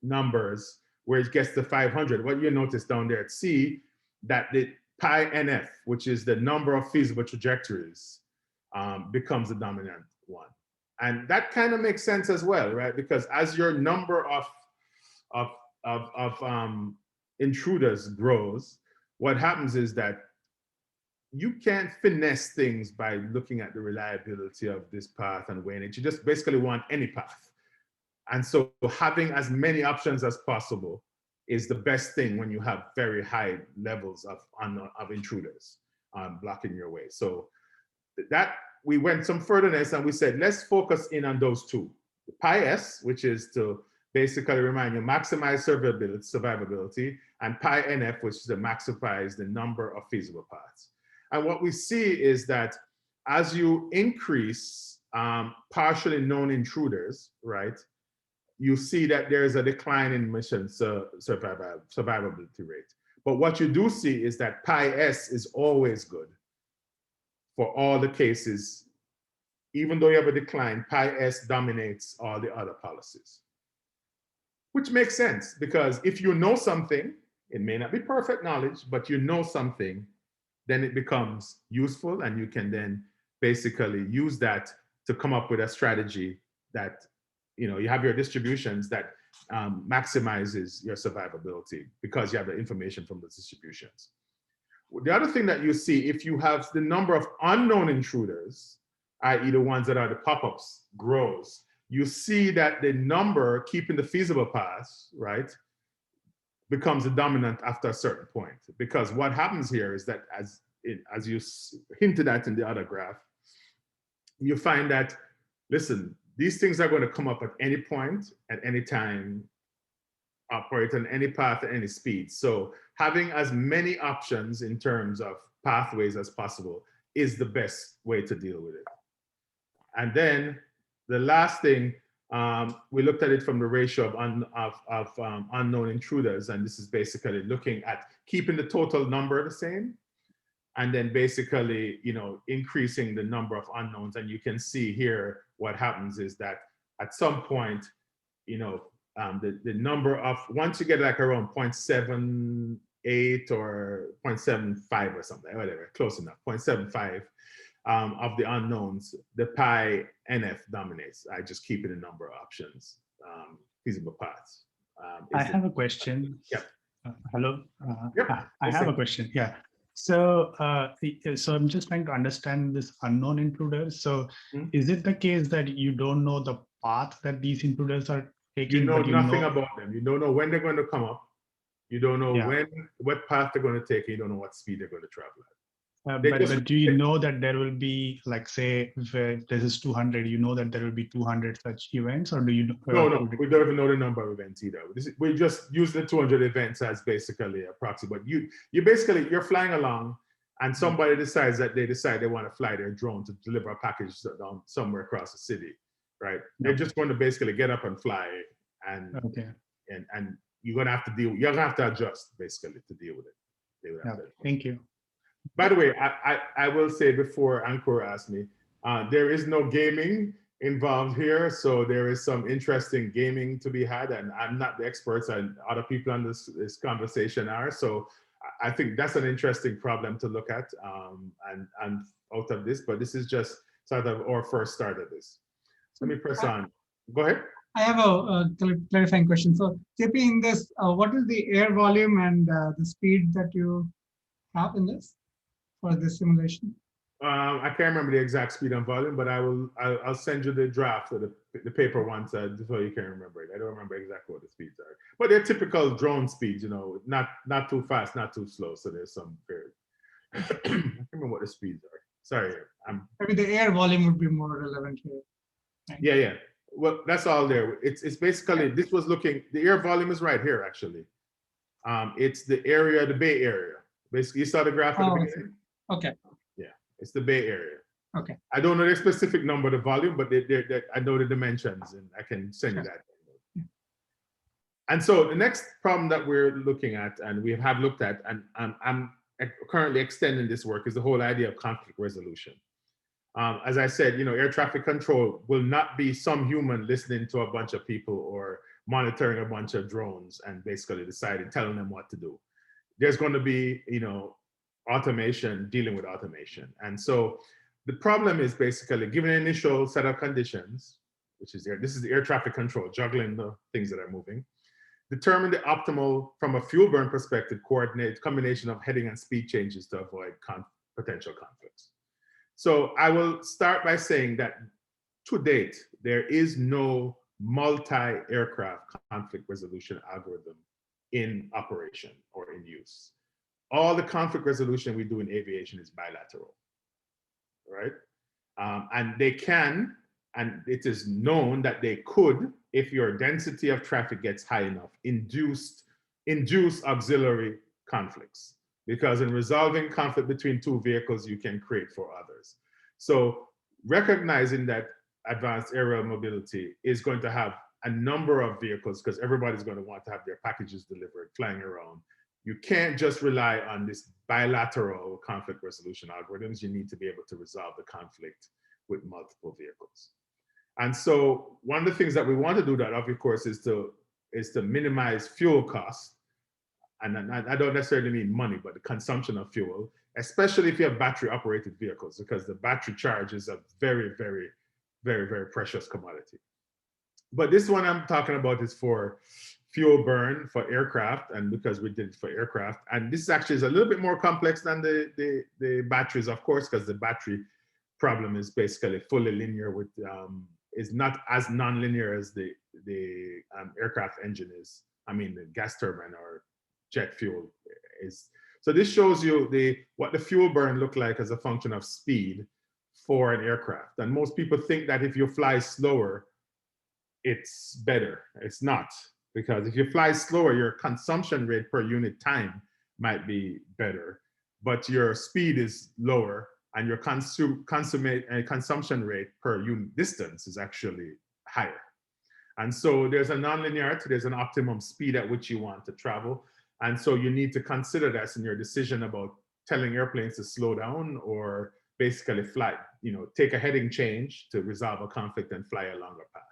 numbers, where it gets to 500, what you notice down there at C, that the PI-NF, which is the number of feasible trajectories, becomes the dominant one. And that kind of makes sense as well, right? Because as your number of intruders grows, what happens is that you can't finesse things by looking at the reliability of this path and weighing it. You just basically want any path. And so having as many options as possible is the best thing when you have very high levels of intruders blocking your way. So that we went some furtherness and we said, let's focus in on those two. The PI-S, which is to basically remind you, maximize survivability, and PI-NF, which is to maximize the number of feasible paths. And what we see is that as you increase partially known intruders, right, you see that there's a decline in mission survivability rate. But what you do see is that PI-S is always good for all the cases. Even though you have a decline, PI-S dominates all the other policies. Which makes sense, because if you know something, it may not be perfect knowledge, but you know something, then it becomes useful, and you can then basically use that to come up with a strategy that, you have your distributions that maximizes your survivability because you have the information from the distributions. The other thing that you see, if you have the number of unknown intruders, i.e. the ones that are the pop-ups, grows, you see that the number keeping the feasible paths, right, becomes the dominant after a certain point. Because what happens here is that, as you hinted at in the other graph, you find that, listen, these things are going to come up at any point, at any time, operate on any path at any speed. So having as many options in terms of pathways as possible is the best way to deal with it. And then the last thing, we looked at it from the ratio of unknown intruders, and this is basically looking at keeping the total number the same, and then basically, increasing the number of unknowns. And you can see here what happens is that at some point, the number of, once you get like around 0.78 or 0.75 or something, whatever, close enough, 0.75 of the unknowns, the pi NF dominates. I just keep it a number of options, feasible paths. I have a question. Yep. Hello. Yep. I have a question. Yeah. So, so I'm just trying to understand this unknown intruders. So, is it the case that you don't know the path that these intruders are taking? You know but nothing about them. You don't know when they're going to come up. You don't know what path they're going to take. And you don't know what speed they're going to travel at. But do you know that there will be, like, say, if this is 200, you know that there will be 200 such events, or do you? No, we don't even know the number of events either. We just use the 200 events as basically a proxy. But you're flying along, and somebody decides that they want to fly their drone to deliver a package down somewhere across the city, right? They're just going to basically get up and fly, and and you're gonna have to adjust basically to deal with it. Thank you. By the way, I will say before Ankur asked me, there is no gaming involved here, so there is some interesting gaming to be had, and I'm not the experts, and other people on this conversation are, so I think that's an interesting problem to look at, and out of this, but this is just sort of our first start at this. Let me press on. Go ahead. I have a clarifying question. So, JP, in this, what is the air volume and the speed that you have in this for this simulation? I can't remember the exact speed and volume, but I'll send you the draft of the paper once so you can remember it. I don't remember exactly what the speeds are, but they're typical drone speeds, not too fast, not too slow. So there's some period. I can't remember what the speeds are. Sorry, Maybe the air volume would be more relevant here. Right? Yeah. Well, that's all there. It's basically, this was looking, the air volume is right here, actually. It's the area, the Bay Area. Basically, you saw the graph of the Bay Area? Okay. Yeah, it's the Bay Area. Okay. I don't know the specific number, the volume, but I know the dimensions, and I can send you that. Yeah. And so the next problem that we're looking at, and we have looked at, and I'm currently extending this work, is the whole idea of conflict resolution. As I said, air traffic control will not be some human listening to a bunch of people or monitoring a bunch of drones and basically telling them what to do. There's going to be, automation, dealing with automation. And so the problem is basically, given an initial set of conditions, which is this is the air traffic control, juggling the things that are moving, determine the optimal, from a fuel burn perspective, combination of heading and speed changes to avoid potential conflicts. So I will start by saying that to date, there is no multi-aircraft conflict resolution algorithm in operation or in use. All the conflict resolution we do in aviation is bilateral, right? And they can, and it is known that they could, if your density of traffic gets high enough, induce auxiliary conflicts. Because in resolving conflict between two vehicles, you can create for others. So recognizing that advanced aerial mobility is going to have a number of vehicles, because everybody's going to want to have their packages delivered flying around. You can't just rely on this bilateral conflict resolution algorithms. You need to be able to resolve the conflict with multiple vehicles. And so one of the things that we want to do that, of course, is to minimize fuel costs. And I don't necessarily mean money, but the consumption of fuel, especially if you have battery operated vehicles, because the battery charge is a very, very, very, very precious commodity. But this one I'm talking about is for fuel burn for aircraft, and because we did it for aircraft. And this actually is a little bit more complex than the batteries, of course, because the battery problem is basically fully linear with, is not as non-linear as the aircraft engine is. I mean, the gas turbine or jet fuel is. So this shows you what the fuel burn looked like as a function of speed for an aircraft. And most people think that if you fly slower, it's better. It's not. Because if you fly slower, your consumption rate per unit time might be better, but your speed is lower and your consumption rate per unit distance is actually higher. And so there's a nonlinearity, there's an optimum speed at which you want to travel. And so you need to consider this in your decision about telling airplanes to slow down or basically fly, take a heading change to resolve a conflict and fly a longer path.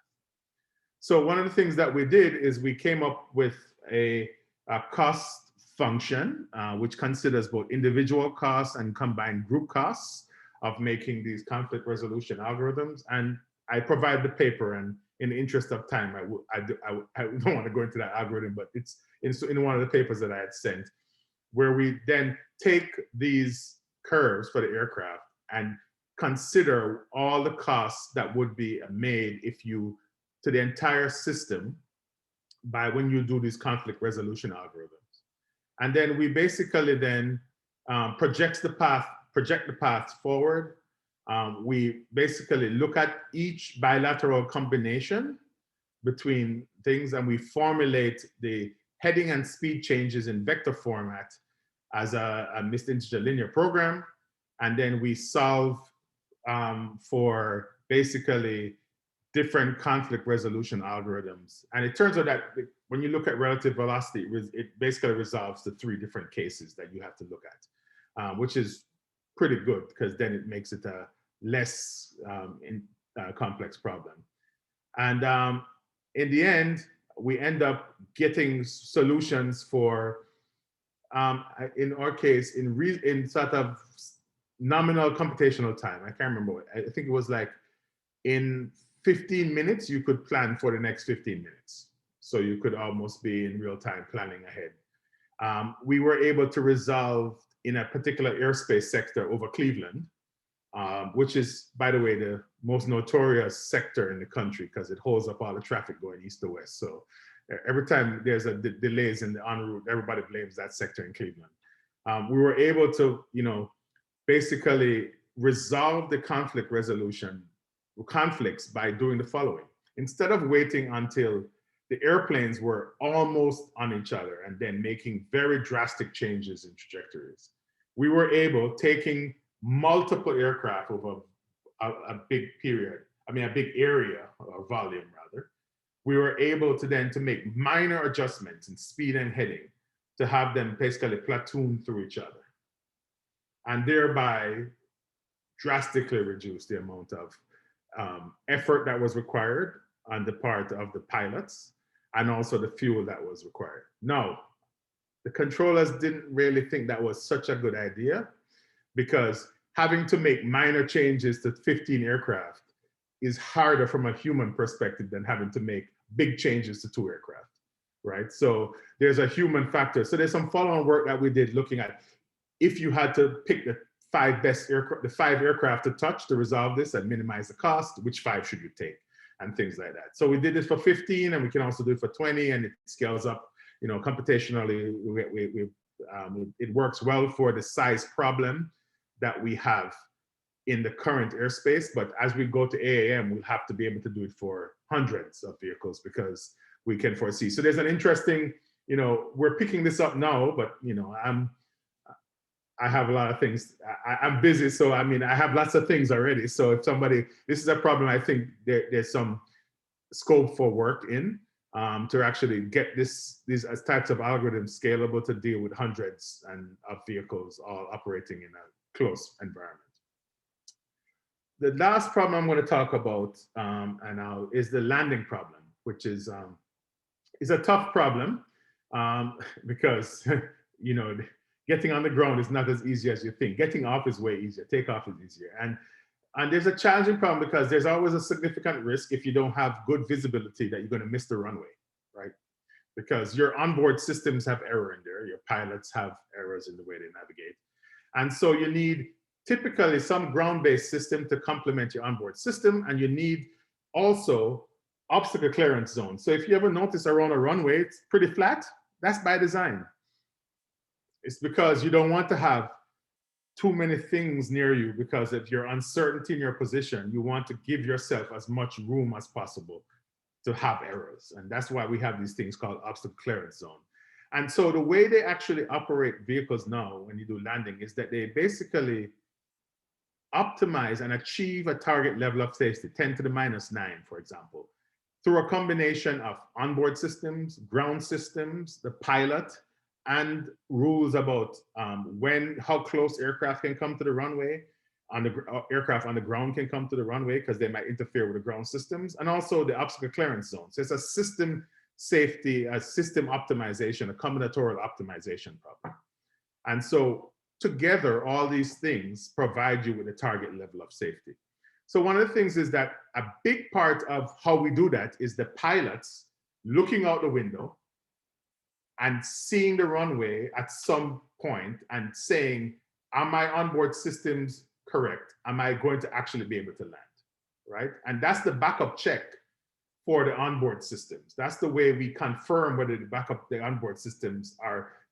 So one of the things that we did is we came up with a cost function, which considers both individual costs and combined group costs of making these conflict resolution algorithms. And I provide the paper, and in the interest of time, I don't want to go into that algorithm, but it's in one of the papers that I had sent, where we then take these curves for the aircraft and consider all the costs that would be made if you, to the entire system, by when you do these conflict resolution algorithms. And then we basically then project the path forward. We basically look at each bilateral combination between things, and we formulate the heading and speed changes in vector format as a mixed integer linear program. And then we solve for basically different conflict resolution algorithms. And it turns out that when you look at relative velocity, it basically resolves the 3 different cases that you have to look at, which is pretty good, because then it makes it a less complex problem. And in the end, we end up getting solutions for, in our case, in sort of nominal computational time. I can't remember. I think it was like in 15 minutes, you could plan for the next 15 minutes. So you could almost be in real time planning ahead. We were able to resolve in a particular airspace sector over Cleveland, which is, by the way, the most notorious sector in the country because it holds up all the traffic going east to west. So every time there's a delays in the en route, everybody blames that sector in Cleveland. We were able to, basically resolve the conflicts by doing the following. Instead of waiting until the airplanes were almost on each other and then making very drastic changes in trajectories, we were able, taking multiple aircraft over a big period, a big area or volume rather, we were able to then to make minor adjustments in speed and heading to have them basically platoon through each other, and thereby drastically reduce the amount of effort that was required on the part of the pilots and also the fuel that was required. Now, the controllers didn't really think that was such a good idea, because having to make minor changes to 15 aircraft is harder from a human perspective than having to make big changes to 2 aircraft, right? So there's a human factor. So there's some follow-on work that we did looking at if you had to pick the 5 best aircraft, the 5 aircraft to touch to resolve this and minimize the cost, which 5 should you take, and things like that. So we did this for 15, and we can also do it for 20, and it scales up, computationally. It works well for the size problem that we have in the current airspace, but as we go to AAM, we'll have to be able to do it for hundreds of vehicles because we can foresee. So there's an interesting, we're picking this up now, but I have a lot of things. I'm busy, so I have lots of things already. So if this is a problem, I think there's some scope for work in to actually get these types of algorithms scalable to deal with hundreds of vehicles all operating in a close environment. The last problem I'm going to talk about is the landing problem, which is a tough problem because getting on the ground is not as easy as you think. Getting off is way easier. Takeoff is easier. And there's a challenging problem because there's always a significant risk if you don't have good visibility that you're going to miss the runway, right? Because your onboard systems have error in there. Your pilots have errors in the way they navigate. And so you need typically some ground-based system to complement your onboard system, and you need also obstacle clearance zones. So if you ever notice around a runway, it's pretty flat. That's by design. It's because you don't want to have too many things near you, because if you're uncertainty in your position, you want to give yourself as much room as possible to have errors. And that's why we have these things called obstacle clearance zone. And so the way they actually operate vehicles now when you do landing is that they basically optimize and achieve a target level of safety, 10 to the minus 9, for example, through a combination of onboard systems, ground systems, the pilot, and rules about how close aircraft can come to the runway, aircraft on the ground can come to the runway because they might interfere with the ground systems, and also the obstacle clearance zone. So it's a system safety, a system optimization, a combinatorial optimization problem. And so together, all these things provide you with a target level of safety. So one of the things is that a big part of how we do that is the pilots looking out the window and seeing the runway at some point and saying, are my onboard systems correct? Am I going to actually be able to land, right? And that's the backup check for the onboard systems. That's the way we confirm whether the onboard systems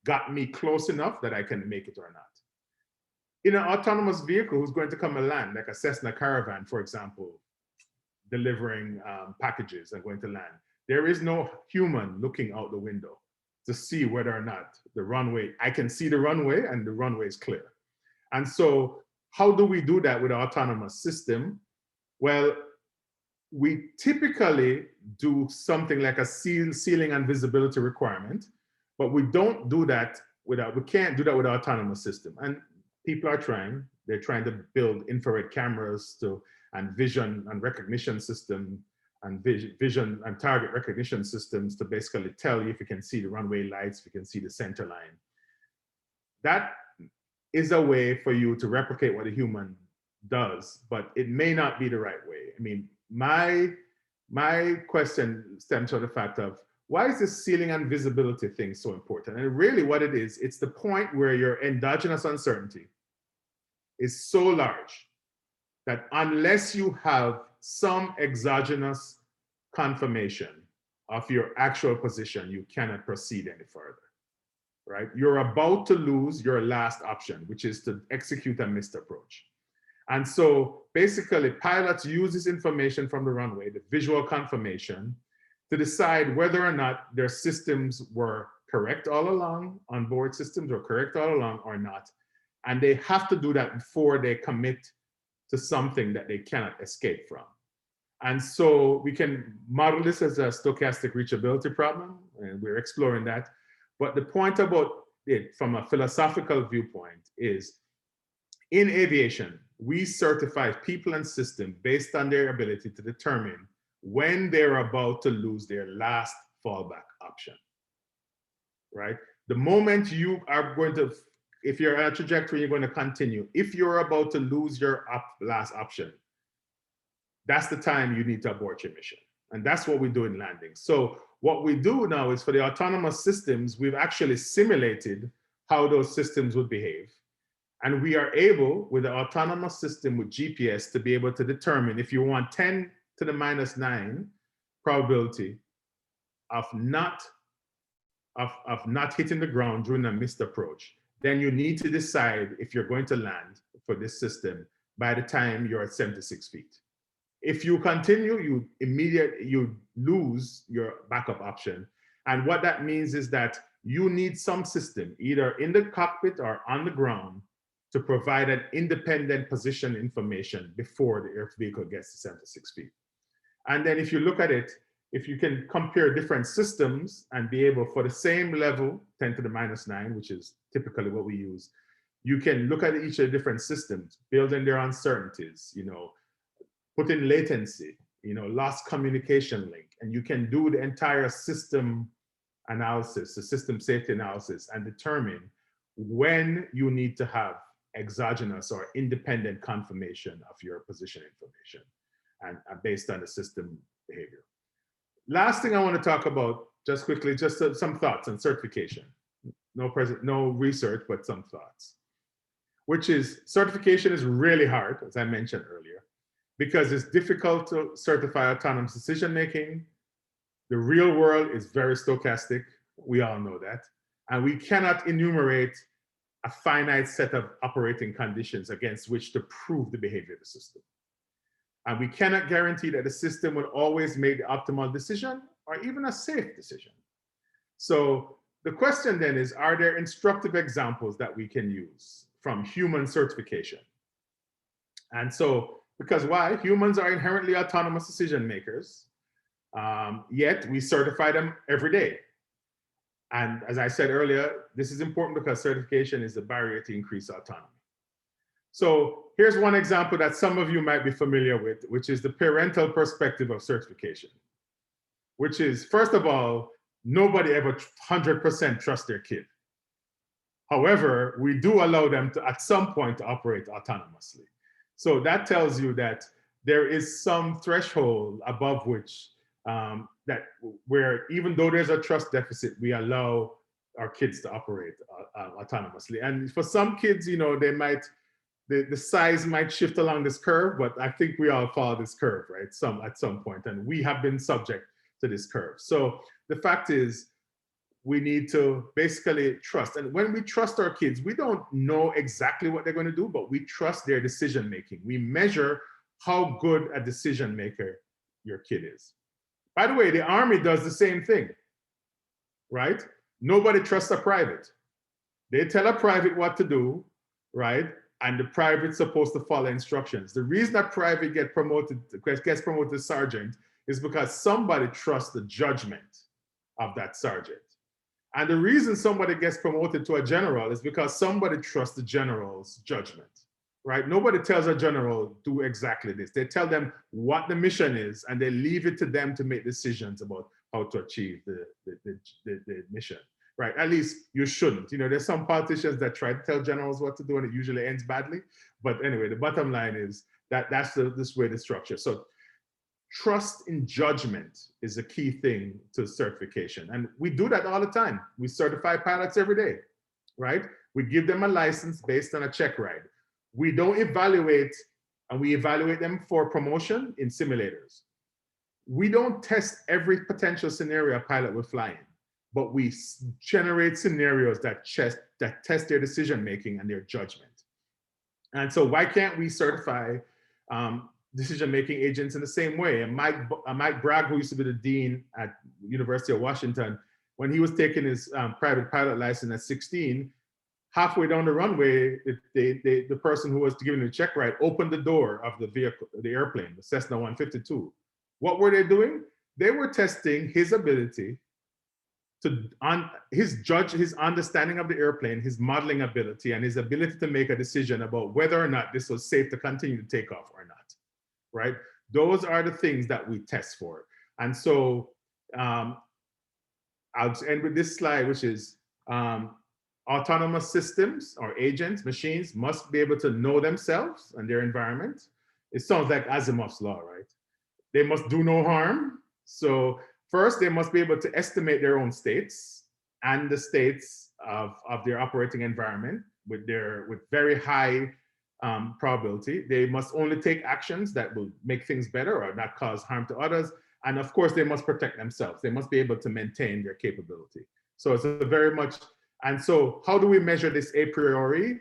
got me close enough that I can make it or not. In an autonomous vehicle who's going to come and land, like a Cessna Caravan, for example, delivering packages and going to land, there is no human looking out the window to see whether or not the runway, I can see the runway and the runway is clear. And so how do we do that with an autonomous system? Well, we typically do something like a ceiling and visibility requirement, but we don't do that we can't do that with an autonomous system. And people are trying. They're trying to build infrared cameras and vision and recognition system and vision and target recognition systems to basically tell you if you can see the runway lights, if you can see the center line. That is a way for you to replicate what a human does, but it may not be the right way. I mean, my question stems from the fact of, why is this ceiling and visibility thing so important? And really what it is, it's the point where your endogenous uncertainty is so large that unless you have some exogenous confirmation of your actual position, you cannot proceed any further, right? You're about to lose your last option, which is to execute a missed approach. And so basically pilots use this information from the runway, the visual confirmation, to decide whether or not their systems were correct all along, onboard systems were correct all along or not. And they have to do that before they commit to something that they cannot escape from. And so we can model this as a stochastic reachability problem, and we're exploring that. But the point about it from a philosophical viewpoint is, in aviation, we certify people and systems based on their ability to determine when they're about to lose their last fallback option, right? The moment you are going to, if you're on a trajectory, you're going to continue. If you're about to lose your last option, that's the time you need to abort your mission. And that's what we do in landing. So what we do now is for the autonomous systems, we've actually simulated how those systems would behave. And we are able, with the autonomous system with GPS, to be able to determine if you want 10 to the minus 9 probability of not hitting the ground during a missed approach, then you need to decide if you're going to land for this system by the time you're at 76 feet. If you continue, you lose your backup option. And what that means is that you need some system, either in the cockpit or on the ground, to provide an independent position information before the air vehicle gets to 76 feet. And then if you look at it, if you can compare different systems and be able, for the same level, 10 to the minus 9, which is typically what we use, you can look at each of the different systems, build in their uncertainties, put in latency, lost communication link, and you can do the entire system analysis, the system safety analysis, and determine when you need to have exogenous or independent confirmation of your position information and based on the system behavior. Last thing I want to talk about, just quickly, just some thoughts on certification. No research, but some thoughts. Which is, certification is really hard, as I mentioned earlier, because it's difficult to certify autonomous decision-making. The real world is very stochastic. We all know that. And we cannot enumerate a finite set of operating conditions against which to prove the behavior of the system. And we cannot guarantee that the system will always make the optimal decision or even a safe decision. So the question then is, are there instructive examples that we can use from human certification? And so, because why? Humans are inherently autonomous decision makers, yet we certify them every day. And as I said earlier, this is important because certification is a barrier to increase autonomy. So here's one example that some of you might be familiar with, which is the parental perspective of certification, which is, first of all, nobody ever 100% trusts their kid. However, we do allow them to, at some point, to operate autonomously. So that tells you that there is some threshold above which where even though there's a trust deficit, we allow our kids to operate autonomously. And for some kids, you know, they might, the size might shift along this curve, but I think we all follow this curve, right? At some point, and we have been subject to this curve. So the fact is, we need to basically trust. And when we trust our kids, we don't know exactly what they're going to do, but we trust their decision making. We measure how good a decision maker your kid is. By the way, the Army does the same thing, right? Nobody trusts a private. They tell a private what to do, right? And the private's supposed to follow instructions. The reason that private gets promoted to sergeant is because somebody trusts the judgment of that sergeant. And the reason somebody gets promoted to a general is because somebody trusts the general's judgment, right? Nobody tells a general, do exactly this. They tell them what the mission is, and they leave it to them to make decisions about how to achieve the mission, right? At least you shouldn't. You know, there's some politicians that try to tell generals what to do, and it usually ends badly. But anyway, the bottom line is that that's this way the structure. So trust in judgment is a key thing to certification. And we do that all the time. We certify pilots every day, right? We give them a license based on a check ride. We don't evaluate, and we evaluate them for promotion in simulators. We don't test every potential scenario a pilot will fly in, but we generate scenarios that test their decision-making and their judgment. And so why can't we certify decision-making agents in the same way? And Mike Bragg, who used to be the dean at University of Washington, when he was taking his private pilot license at 16, halfway down the runway, the person who was giving the check ride opened the door of the vehicle, the airplane, the Cessna 152. What were they doing? They were testing his ability his understanding of the airplane, his modeling ability, and his ability to make a decision about whether or not this was safe to continue to take off or not, right? Those are the things that we test for. And so I'll end with this slide, which is autonomous systems or agents, machines must be able to know themselves and their environment. It sounds like Asimov's law, right? They must do no harm. So first, they must be able to estimate their own states and the states of their operating environment with very high probability. They must only take actions that will make things better or not cause harm to others. And of course, they must protect themselves. They must be able to maintain their capability. So it's a very much, and so how do we measure this a priori?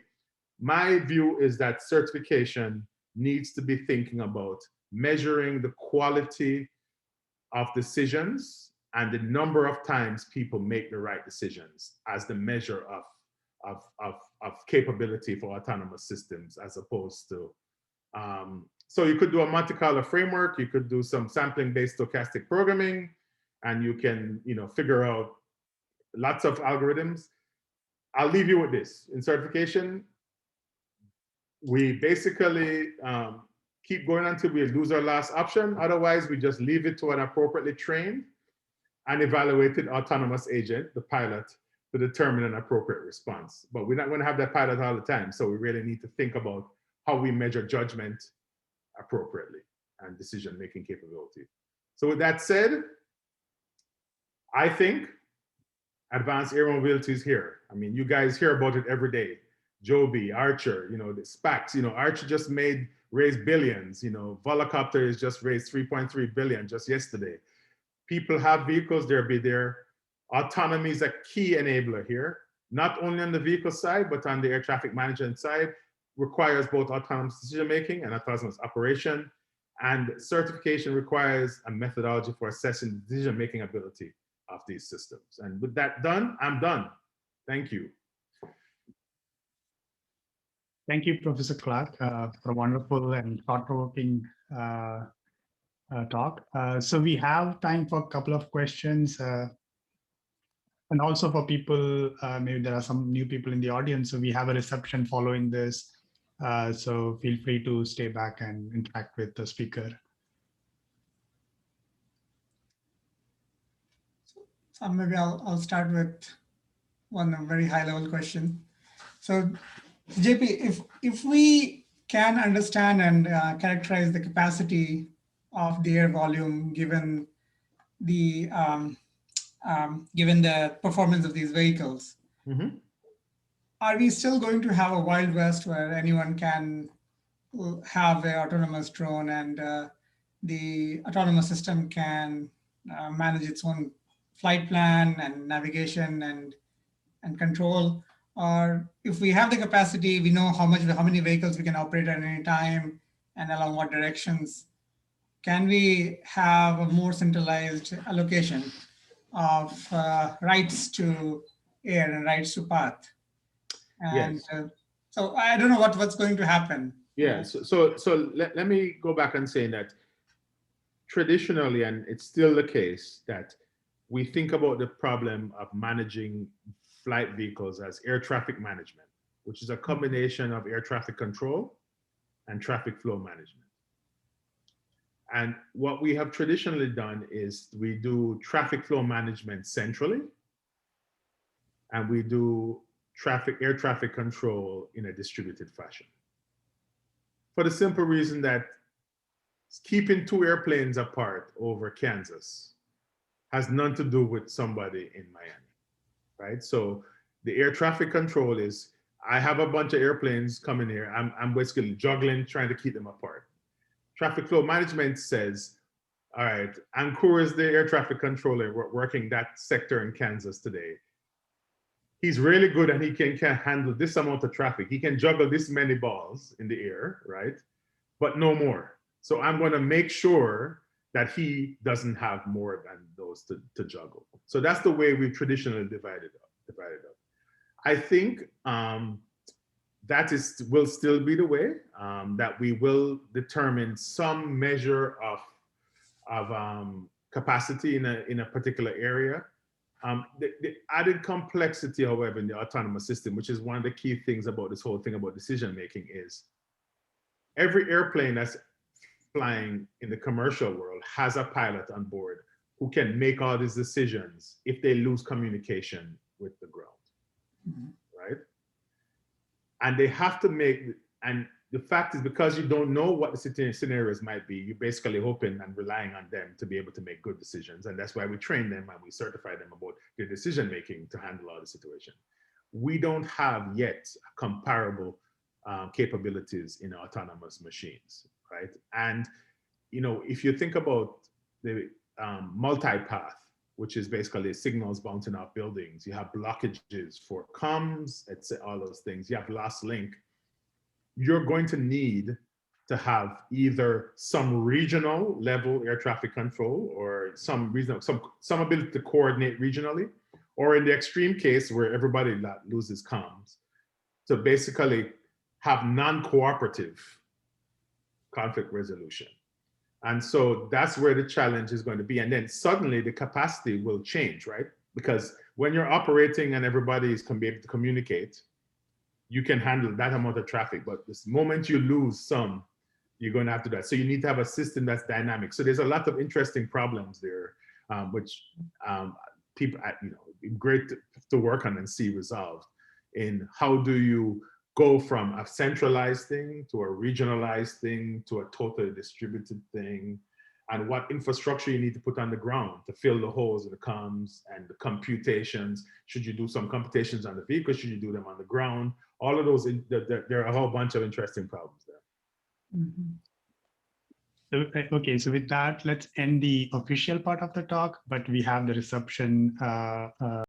My view is that certification needs to be thinking about measuring the quality of decisions and the number of times people make the right decisions as the measure of capability for autonomous systems, as opposed to, so you could do a Monte Carlo framework, you could do some sampling-based stochastic programming, and you can, you know, figure out lots of algorithms. I'll leave you with this. In certification, we basically keep going until we lose our last option. Otherwise, we just leave it to an appropriately trained and evaluated autonomous agent, the pilot, to determine an appropriate response. But we're not going to have that pilot all the time. So we really need to think about how we measure judgment appropriately and decision-making capability. So with that said, I think advanced air mobility is here. I mean, you guys hear about it every day. Joby, Archer, you know, the SPACs, you know, Archer just raised billions, you know, Volocopter has just raised 3.3 billion just yesterday. People have vehicles, they'll be there. Autonomy is a key enabler here, not only on the vehicle side, but on the air traffic management side, requires both autonomous decision-making and autonomous operation. And certification requires a methodology for assessing decision-making ability of these systems. And with that done, I'm done. Thank you. Thank you, Professor Clarke, for a wonderful and thought-provoking talk. So we have time for a couple of questions. And also for people, maybe there are some new people in the audience, so we have a reception following this. So feel free to stay back and interact with the speaker. So maybe I'll start with one very high-level question. So JP, if we can understand and characterize the capacity of the air volume given the performance of these vehicles, are we still going to have a Wild West where anyone can have an autonomous drone and the autonomous system can manage its own flight plan and navigation and control? Or if we have the capacity, we know how many vehicles we can operate at any time and along what directions, can we have a more centralized allocation of rights to air and rights to path? And Yes. So I don't know what's going to happen. Yeah, so let me go back and say that traditionally, and it's still the case, that we think about the problem of managing flight vehicles as air traffic management, which is a combination of air traffic control and traffic flow management. And what we have traditionally done is we do traffic flow management centrally, and we do air traffic control in a distributed fashion. For the simple reason that keeping two airplanes apart over Kansas has nothing to do with somebody in Miami, right? So the air traffic control is, I have a bunch of airplanes coming here. I'm basically juggling, trying to keep them apart. Traffic flow management says, all right, Ankur is the air traffic controller working that sector in Kansas today. He's really good and he can handle this amount of traffic. He can juggle this many balls in the air, right? But no more. So I'm going to make sure that he doesn't have more than those to juggle. So that's the way we've traditionally divided up. I think that will still be the way, that we will determine some measure of capacity in a particular area. The added complexity, however, in the autonomous system, which is one of the key things about this whole thing about decision making, is every airplane that's flying in the commercial world has a pilot on board who can make all these decisions if they lose communication with the ground, right? And they have to make, and the fact is, because you don't know what the scenarios might be, you're basically hoping and relying on them to be able to make good decisions. And that's why we train them and we certify them about their decision making to handle all the situation. We don't have yet comparable capabilities in autonomous machines, right? And if you think about the multipath, which is basically signals bouncing off buildings, you have blockages for comms, all those things. You have lost link. You're going to need to have either some regional level air traffic control or some ability to coordinate regionally, or in the extreme case where everybody loses comms, to basically have non-cooperative conflict resolution. And so that's where the challenge is going to be. And then suddenly the capacity will change, right? Because when you're operating and everybody can be able to communicate, you can handle that amount of traffic. But the moment you lose some, you're going to have to do that. So you need to have a system that's dynamic. So there's a lot of interesting problems there, which people, great to work on and see resolved in how do you go from a centralized thing to a regionalized thing to a totally distributed thing, and what infrastructure you need to put on the ground to fill the holes in the comms and the computations. Should you do some computations on the vehicle? Should you do them on the ground? All of those, there are a whole bunch of interesting problems there. Mm-hmm. Okay, so with that, let's end the official part of the talk, but we have the reception